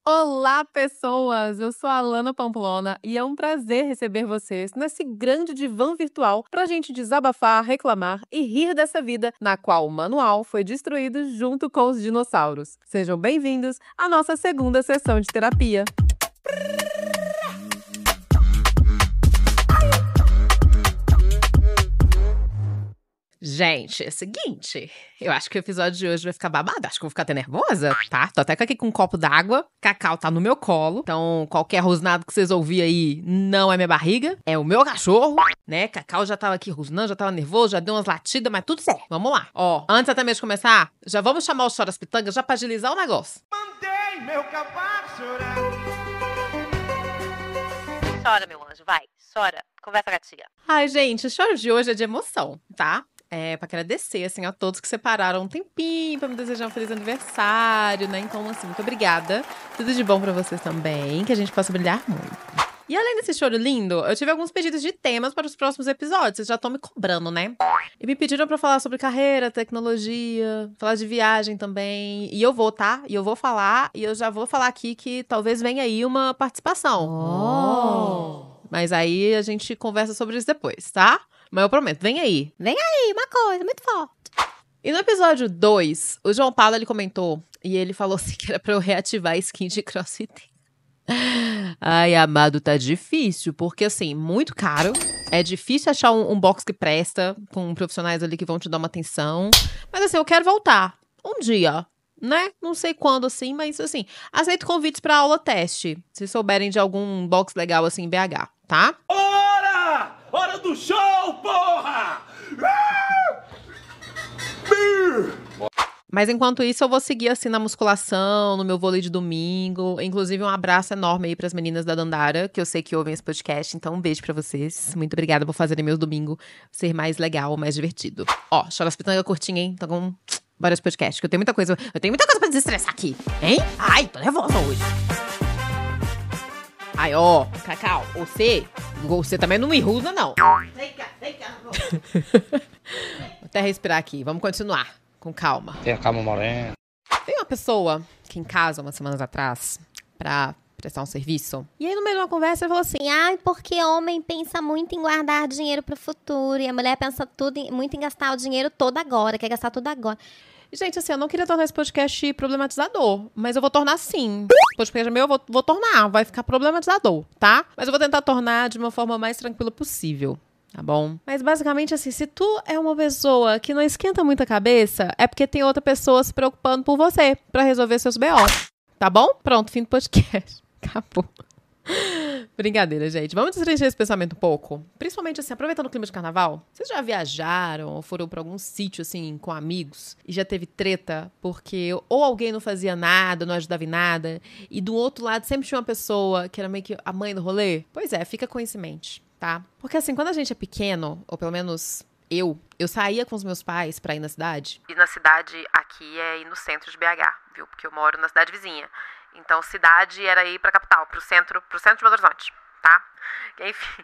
Olá, pessoas! Eu sou a Alana Pamplona e é um prazer receber vocês nesse grande divã virtual para a gente desabafar, reclamar e rir dessa vida na qual o manual foi destruído junto com os dinossauros. Sejam bem-vindos à nossa segunda sessão de terapia. Gente, é o seguinte, eu acho que o episódio de hoje vai ficar babado, acho que eu vou ficar até nervosa, tá? Tô até aqui com um copo d'água, Cacau tá no meu colo, então qualquer rosnado que vocês ouvirem aí não é minha barriga, é o meu cachorro, né? Cacau já tava aqui rosnando, já tava nervoso, já deu umas latidas, mas tudo certo, vamos lá. Ó, antes até mesmo de começar, já vamos chamar o Choras Pitangas já pra agilizar o negócio. Mandei meu cavalo chorar. Chora, meu anjo, vai, chora. Conversa com a tia. Ai, gente, o choro de hoje é de emoção, tá? É pra agradecer, assim, a todos que separaram um tempinho pra me desejar um feliz aniversário, né? Então, assim, muito obrigada. Tudo de bom pra vocês também, que a gente possa brilhar muito. E além desse choro lindo, eu tive alguns pedidos de temas para os próximos episódios. Vocês já estão me cobrando, né? E me pediram pra falar sobre carreira, tecnologia, falar de viagem também. E eu vou, tá? E eu vou falar, e eu já vou falar aqui que talvez venha aí uma participação. Mas aí a gente conversa sobre isso depois, tá? Mas eu prometo, vem aí. Vem aí, uma coisa muito forte. E no episódio 2, o João Paulo, ele comentou, e ele falou assim que era pra eu reativar a skin de CrossFit. Ai, amado, tá difícil, porque assim, muito caro. É difícil achar um box que presta, com profissionais ali que vão te dar uma atenção. Mas assim, eu quero voltar. Um dia, né? Não sei quando, assim, mas assim, aceito convites pra aula teste. Se souberem de algum box legal, assim, em BH, tá? Hora! Hora do show, porra! Mas enquanto isso, eu vou seguir assim na musculação, no meu vôlei de domingo. Inclusive, um abraço enorme aí pras meninas da Dandara, que eu sei que ouvem esse podcast. Então, um beijo pra vocês. Muito obrigada por fazerem meu domingo ser mais legal, mais divertido. Ó, Choras Pitanga curtinho, hein? Então, bora esse podcast, que eu tenho muita coisa pra desestressar aqui, hein? Ai, tô nervosa hoje. Ai, ó, Cacau, você também não me rusa, não. Vem cá. Vou até respirar aqui, vamos continuar. Com calma. Tem a calma morena. Tem uma pessoa aqui em casa, umas semanas atrás, pra prestar um serviço. E aí, no meio de uma conversa, ele falou assim: Ai, porque homem pensa muito em guardar dinheiro pro futuro. E a mulher pensa muito em gastar o dinheiro todo agora. Quer gastar tudo agora. Gente, assim, eu não queria tornar esse podcast problematizador, mas eu vou tornar sim. O podcast é meu, eu vou tornar. Vai ficar problematizador, tá? Mas eu vou tentar tornar de uma forma mais tranquila possível. Tá bom? Mas basicamente assim, se tu é uma pessoa que não esquenta muito a cabeça, é porque tem outra pessoa se preocupando por você pra resolver seus BO. Tá bom? Pronto, fim do podcast. Acabou. Brincadeira, gente. Vamos destrinchar esse pensamento um pouco. Principalmente assim, aproveitando o clima de carnaval. Vocês já viajaram ou foram pra algum sítio assim com amigos e já teve treta porque ou alguém não fazia nada, não ajudava em nada, e do outro lado sempre tinha uma pessoa que era meio que a mãe do rolê? Pois é, fica com isso em mente. Tá? Porque assim, quando a gente é pequeno, ou pelo menos eu saía com os meus pais pra ir na cidade. E na cidade aqui é ir no centro de BH, viu? Porque eu moro na cidade vizinha. Então, cidade era ir pra capital, pro centro de Belo Horizonte, tá? Enfim,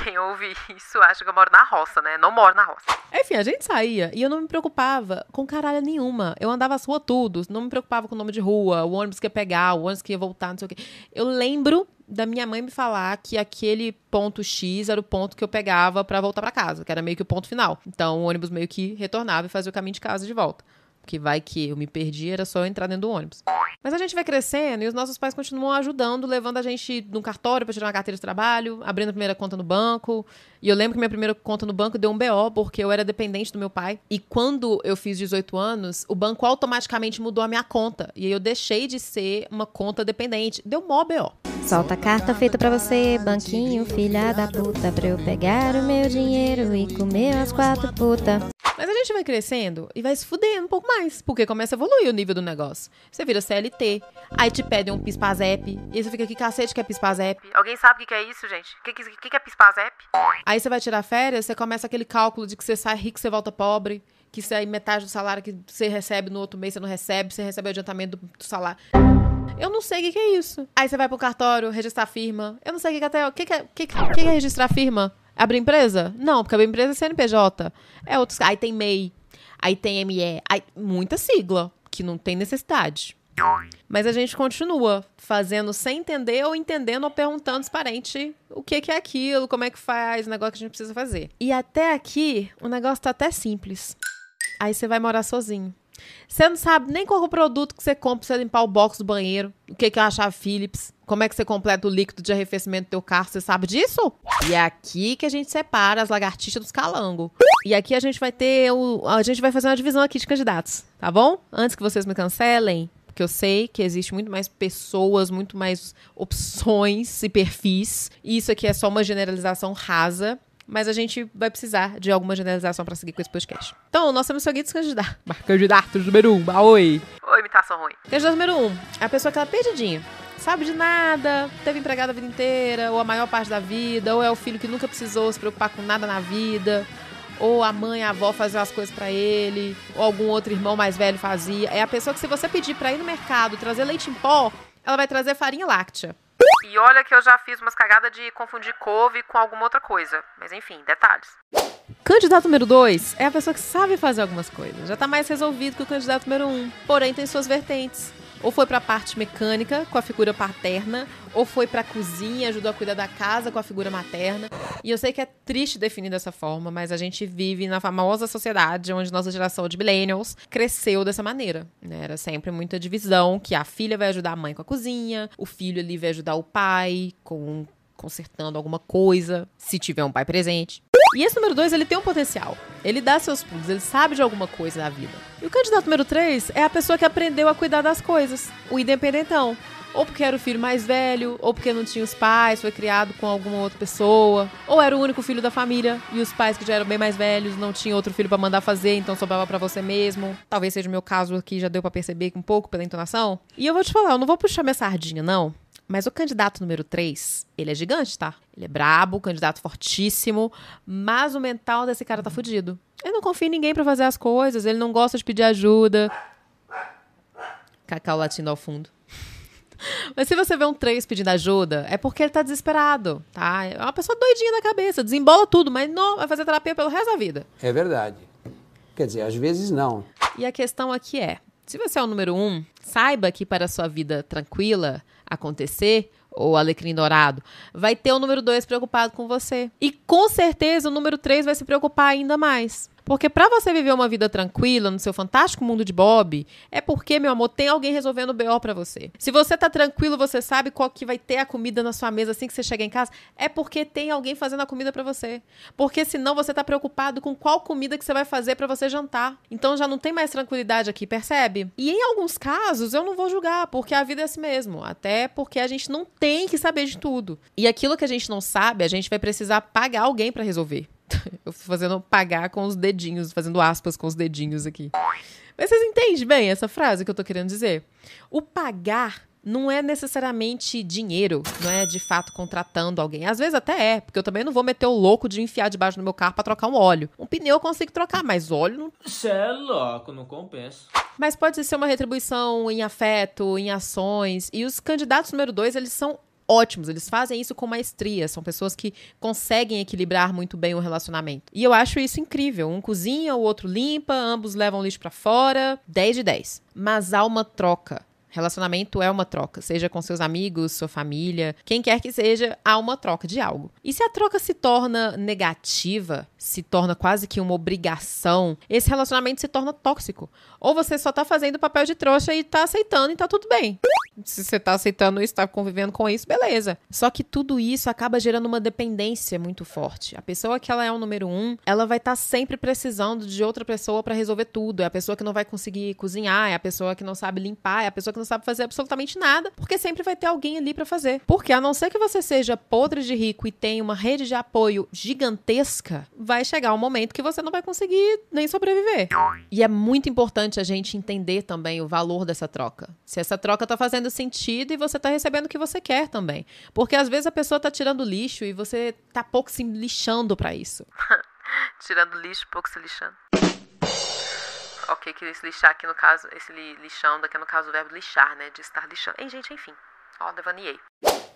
quem ouve isso acha que eu moro na roça, né? Não moro na roça. Enfim, a gente saía e eu não me preocupava com caralho nenhuma. Eu andava as ruas tudo, não me preocupava com o nome de rua, o ônibus que ia pegar, o ônibus que ia voltar, não sei o quê. Eu lembro da minha mãe me falar que aquele ponto X era o ponto que eu pegava pra voltar pra casa, que era meio que o ponto final. Então, o ônibus meio que retornava e fazia o caminho de casa de volta. Porque vai que eu me perdi, era só eu entrar dentro do ônibus. Mas a gente vai crescendo e os nossos pais continuam ajudando, levando a gente no cartório pra tirar uma carteira de trabalho, abrindo a primeira conta no banco. E eu lembro que minha primeira conta no banco deu um BO, porque eu era dependente do meu pai. E quando eu fiz 18 anos, o banco automaticamente mudou a minha conta. E aí eu deixei de ser uma conta dependente. Deu mó BO. Solta a carta feita pra você, banquinho, filha da puta, pra eu pegar o meu dinheiro e comer as 4 putas. Mas a gente vai crescendo e vai se fudendo um pouco mais, porque começa a evoluir o nível do negócio. Você vira CLT, aí te pedem um PIS/PASEP, e aí você fica, que cacete que é PIS/PASEP? Alguém sabe o que é isso, gente? O que é PIS/PASEP? Aí você vai tirar férias, você começa aquele cálculo de que você sai rico, você volta pobre, que você, metade do salário que você recebe no outro mês você não recebe, você recebe o adiantamento do salário. Eu não sei o que é isso. Aí você vai pro cartório, registrar firma. Eu não sei o que até... O que é registrar firma? Abrir empresa? Não, porque abrir empresa é CNPJ. É outros... Aí tem MEI, aí tem ME, aí muita sigla, que não tem necessidade. Mas a gente continua fazendo sem entender ou entendendo ou perguntando os parentes o que é aquilo, como é que faz, o negócio que a gente precisa fazer. E até aqui, o negócio tá até simples. Aí você vai morar sozinho. Você não sabe nem qual é o produto que você compra pra você limpar o box do banheiro, o que é a chave Phillips, como é que você completa o líquido de arrefecimento do teu carro, você sabe disso? E é aqui que a gente separa as lagartixas dos calangos. E aqui a gente vai fazer uma divisão aqui de candidatos, tá bom? Antes que vocês me cancelem, porque eu sei que existe muito mais pessoas, muito mais opções e perfis, e isso aqui é só uma generalização rasa. Mas a gente vai precisar de alguma generalização pra seguir com esse podcast. Então, nós temos o seguinte candidato. Candidato número 1, oi. Oi, imitação ruim. Candidato número 1, é a pessoa que ela é perdidinha. Sabe de nada, teve empregado a vida inteira, ou a maior parte da vida, ou é o filho que nunca precisou se preocupar com nada na vida, ou a mãe, a avó faziam as coisas pra ele, ou algum outro irmão mais velho fazia. É a pessoa que se você pedir pra ir no mercado trazer leite em pó, ela vai trazer farinha láctea. E olha que eu já fiz umas cagadas de confundir couve com alguma outra coisa. Mas enfim, detalhes. Candidato número 2 é a pessoa que sabe fazer algumas coisas. Já tá mais resolvido que o candidato número 1. Porém, tem suas vertentes. Ou foi pra parte mecânica, com a figura paterna, ou foi pra cozinha, ajudou a cuidar da casa com a figura materna. E eu sei que é triste definir dessa forma, mas a gente vive na famosa sociedade onde nossa geração de millennials cresceu dessa maneira, né? Era sempre muita divisão, que a filha vai ajudar a mãe com a cozinha, o filho ali vai ajudar o pai consertando alguma coisa, se tiver um pai presente. E esse número 2, ele tem um potencial. Ele dá seus pulos, ele sabe de alguma coisa da vida. E o candidato número 3 é a pessoa que aprendeu a cuidar das coisas. O independentão. Ou porque era o filho mais velho, ou porque não tinha os pais, foi criado com alguma outra pessoa. Ou era o único filho da família, e os pais que já eram bem mais velhos, não tinham outro filho pra mandar fazer, então sobrava pra você mesmo. Talvez seja o meu caso aqui, já deu pra perceber um pouco pela entonação. E eu vou te falar, eu não vou puxar minha sardinha, não. Mas o candidato número 3, ele é gigante, tá? Ele é brabo, candidato fortíssimo, mas o mental desse cara tá fudido. Ele não confia em ninguém pra fazer as coisas, ele não gosta de pedir ajuda. Cacau latindo ao fundo. Mas se você vê um 3 pedindo ajuda, é porque ele tá desesperado, tá? É uma pessoa doidinha na cabeça, desembola tudo, mas não, vai fazer terapia pelo resto da vida. É verdade. Quer dizer, às vezes não. E a questão aqui é, se você é o número 1, saiba que para a sua vida tranquila acontecer, ou alecrim dourado, vai ter o número 2 preocupado com você. E com certeza o número 3 vai se preocupar ainda mais. Porque pra você viver uma vida tranquila no seu fantástico mundo de Bob, é porque, meu amor, tem alguém resolvendo o BO pra você. Se você tá tranquilo, você sabe qual que vai ter a comida na sua mesa assim que você chegar em casa, é porque tem alguém fazendo a comida pra você. Porque senão você tá preocupado com qual comida que você vai fazer pra você jantar. Então já não tem mais tranquilidade aqui, percebe? E em alguns casos eu não vou julgar, porque a vida é assim mesmo. Até porque a gente não tem que saber de tudo. E aquilo que a gente não sabe, a gente vai precisar pagar alguém pra resolver. Eu fui fazendo pagar com os dedinhos, fazendo aspas com os dedinhos aqui. Mas vocês entendem bem essa frase que eu tô querendo dizer? O pagar não é necessariamente dinheiro, não é de fato contratando alguém. Às vezes até é, porque eu também não vou meter o louco de enfiar debaixo do meu carro pra trocar um óleo. Um pneu eu consigo trocar, mas óleo não... Cê é louco, não compensa. Mas pode ser uma retribuição em afeto, em ações. E os candidatos número 2, eles são ótimos, eles fazem isso com maestria, são pessoas que conseguem equilibrar muito bem o relacionamento. E eu acho isso incrível, um cozinha, o outro limpa, ambos levam lixo pra fora, 10 de 10. Mas há uma troca. Relacionamento é uma troca, seja com seus amigos, sua família, quem quer que seja, há uma troca de algo. E se a troca se torna negativa, se torna quase que uma obrigação, esse relacionamento se torna tóxico. Ou você só tá fazendo papel de trouxa e tá aceitando e tá tudo bem. Se você tá aceitando isso, tá convivendo com isso, beleza. Só que tudo isso acaba gerando uma dependência muito forte. A pessoa que ela é o número 1, ela vai estar sempre precisando de outra pessoa pra resolver tudo. É a pessoa que não vai conseguir cozinhar, é a pessoa que não sabe limpar, é a pessoa que não sabe fazer absolutamente nada, porque sempre vai ter alguém ali pra fazer. Porque a não ser que você seja podre de rico e tenha uma rede de apoio gigantesca, vai chegar um momento que você não vai conseguir nem sobreviver. E é muito importante a gente entender também o valor dessa troca. Se essa troca tá fazendo sentido e você tá recebendo o que você quer também. Porque às vezes a pessoa tá tirando lixo e você tá pouco se lixando pra isso. Tirando lixo, pouco se lixando. Ok, que esse lixar aqui no caso, esse lixão daqui é no caso o verbo lixar, né? De estar lixando. Gente, enfim. Ó, devaneei.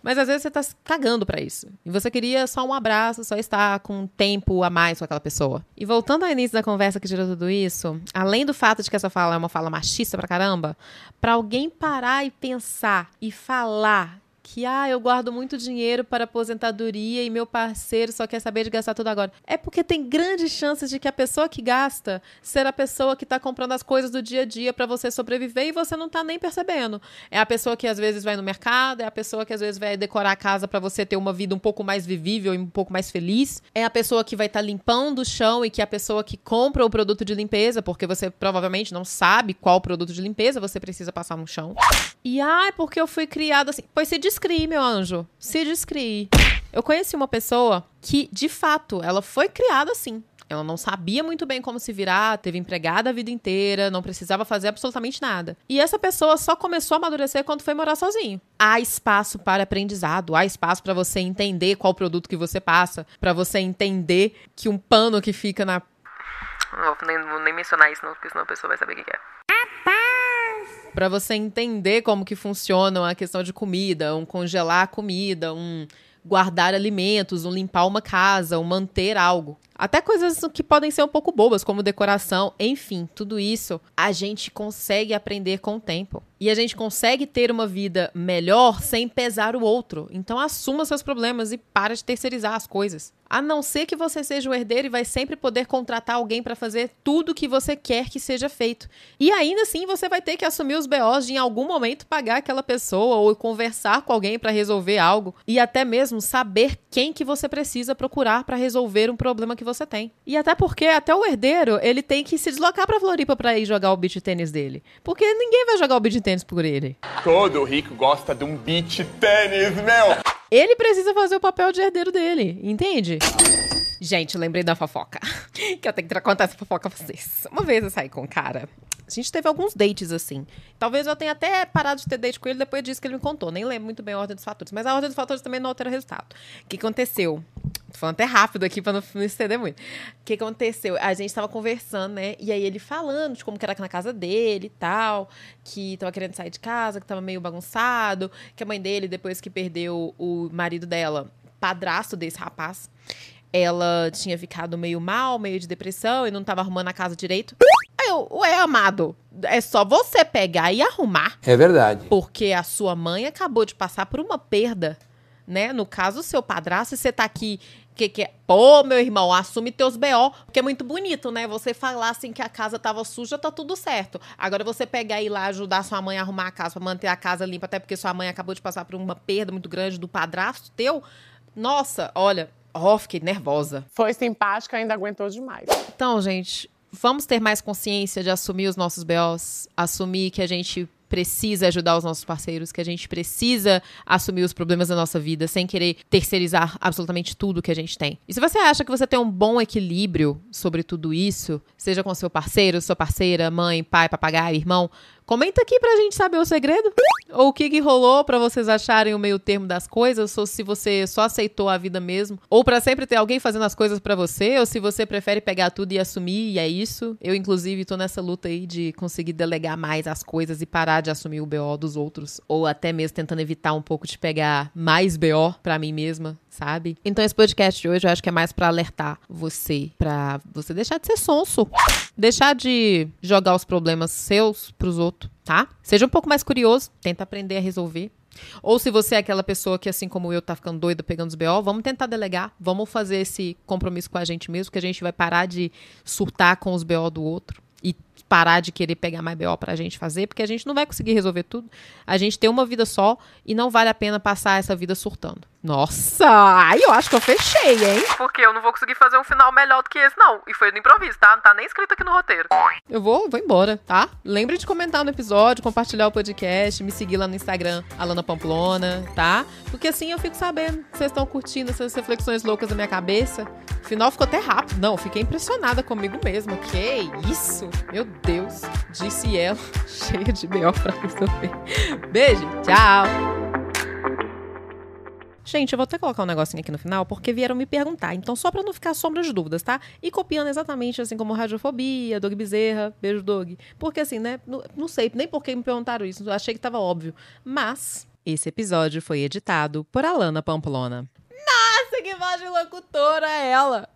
Mas às vezes você tá se cagando pra isso. E você queria só um abraço, só estar com um tempo a mais com aquela pessoa. E voltando ao início da conversa que gerou tudo isso, além do fato de que essa fala é uma fala machista pra caramba, pra alguém parar e pensar e falar que, eu guardo muito dinheiro para aposentadoria e meu parceiro só quer saber de gastar tudo agora. É porque tem grandes chances de que a pessoa que gasta será a pessoa que tá comprando as coisas do dia a dia para você sobreviver e você não tá nem percebendo. É a pessoa que às vezes vai no mercado, é a pessoa que às vezes vai decorar a casa para você ter uma vida um pouco mais vivível e um pouco mais feliz. É a pessoa que vai estar limpando o chão e que é a pessoa que compra o produto de limpeza, porque você provavelmente não sabe qual produto de limpeza você precisa passar no chão. E, porque eu fui criada assim. Pois se descrie, meu anjo. Se descrie. Eu conheci uma pessoa que, de fato, ela foi criada assim. Ela não sabia muito bem como se virar, teve empregada a vida inteira, não precisava fazer absolutamente nada. E essa pessoa só começou a amadurecer quando foi morar sozinho. Há espaço para aprendizado, há espaço para você entender qual produto que você passa, para você entender que um pano que fica na... Não vou nem mencionar isso, não, porque senão a pessoa vai saber o que é. Para você entender como que funciona a questão de comida, um congelar a comida, um guardar alimentos, um limpar uma casa, um manter algo. Até coisas que podem ser um pouco bobas, como decoração. Enfim, tudo isso a gente consegue aprender com o tempo. E a gente consegue ter uma vida melhor sem pesar o outro. Então assuma seus problemas e para de terceirizar as coisas. A não ser que você seja o herdeiro e vai sempre poder contratar alguém para fazer tudo que você quer que seja feito. E ainda assim você vai ter que assumir os BOs de em algum momento pagar aquela pessoa ou conversar com alguém para resolver algo. E até mesmo saber quem que você precisa procurar para resolver um problema que você tem. E até porque até o herdeiro, ele tem que se deslocar pra Floripa pra ir jogar o beach tênis dele. Porque ninguém vai jogar o beach tênis por ele. Todo rico gosta de um beach tênis, meu! Ele precisa fazer o papel de herdeiro dele, entende? Gente, lembrei da fofoca. Que eu tenho que contar essa fofoca pra vocês. Uma vez eu saí com um cara... A gente teve alguns dates, assim. Talvez eu tenha até parado de ter date com ele depois disso que ele me contou. Nem lembro muito bem a ordem dos fatores. Mas a ordem dos fatores também não altera o resultado. O que aconteceu? Tô falando até rápido aqui pra não me estender muito. O que aconteceu? A gente tava conversando, né? E aí ele falando de como que era na casa dele e tal. Que tava querendo sair de casa, que tava meio bagunçado. Que a mãe dele, depois que perdeu o marido dela, padrasto desse rapaz, ela tinha ficado meio mal, meio de depressão e não tava arrumando a casa direito. Aí eu, amado, é só você pegar e arrumar. É verdade. Porque a sua mãe acabou de passar por uma perda, né? No caso, o seu padrasto, e você tá aqui... Pô, meu irmão, assume teus BO, porque é muito bonito, né? Você falar assim que a casa tava suja, tá tudo certo. Agora você pegar e ir lá ajudar sua mãe a arrumar a casa, pra manter a casa limpa, até porque sua mãe acabou de passar por uma perda muito grande do padrasto teu. Nossa, olha... fiquei nervosa. Foi simpática, ainda aguentou demais. Então, gente, vamos ter mais consciência de assumir os nossos BOs, assumir que a gente precisa ajudar os nossos parceiros, que a gente precisa assumir os problemas da nossa vida sem querer terceirizar absolutamente tudo que a gente tem. E se você acha que você tem um bom equilíbrio sobre tudo isso, seja com seu parceiro, sua parceira, mãe, pai, papagaio, irmão, comenta aqui pra gente saber o segredo. Ou o que rolou pra vocês acharem o meio termo das coisas, ou se você só aceitou a vida mesmo, ou pra sempre ter alguém fazendo as coisas pra você, ou se você prefere pegar tudo e assumir, e é isso. Eu, inclusive, tô nessa luta aí de conseguir delegar mais as coisas e parar de assumir o BO dos outros, ou até mesmo tentando evitar um pouco de pegar mais BO pra mim mesma, sabe? Então esse podcast de hoje eu acho que é mais pra alertar você, pra você deixar de ser sonso, deixar de jogar os problemas seus pros outros, tá? Seja um pouco mais curioso, tenta aprender a resolver. Ou se você é aquela pessoa que, assim como eu, tá ficando doida pegando os BO, vamos tentar delegar, vamos fazer esse compromisso com a gente mesmo, que a gente vai parar de surtar com os BO do outro e parar de querer pegar mais BO pra gente fazer, porque a gente não vai conseguir resolver tudo. A gente tem uma vida só e não vale a pena passar essa vida surtando. Nossa, ai, eu acho que eu fechei, hein? Porque eu não vou conseguir fazer um final melhor do que esse, não. E foi no improviso, tá? Não tá nem escrito aqui no roteiro. Eu vou embora, tá? Lembre de comentar no episódio, compartilhar o podcast, me seguir lá no Instagram, Alana Pamplona, tá? Porque assim eu fico sabendo que vocês estão curtindo essas reflexões loucas da minha cabeça. O final ficou até rápido. Não, fiquei impressionada comigo mesma. Que isso? Meu Deus. Disse ela, cheia de BO pra resolver. Beijo, tchau! Gente, eu vou até colocar um negocinho aqui no final, porque vieram me perguntar. Então, só pra não ficar sombra de dúvidas, tá? E copiando exatamente assim como Radiofobia, Doug Bezerra, beijo, Doug. Porque assim, né? Não sei, nem por que me perguntaram isso. Eu achei que tava óbvio. Mas, Esse episódio foi editado por Alana Pamplona. Nossa, que voz de locutora é ela!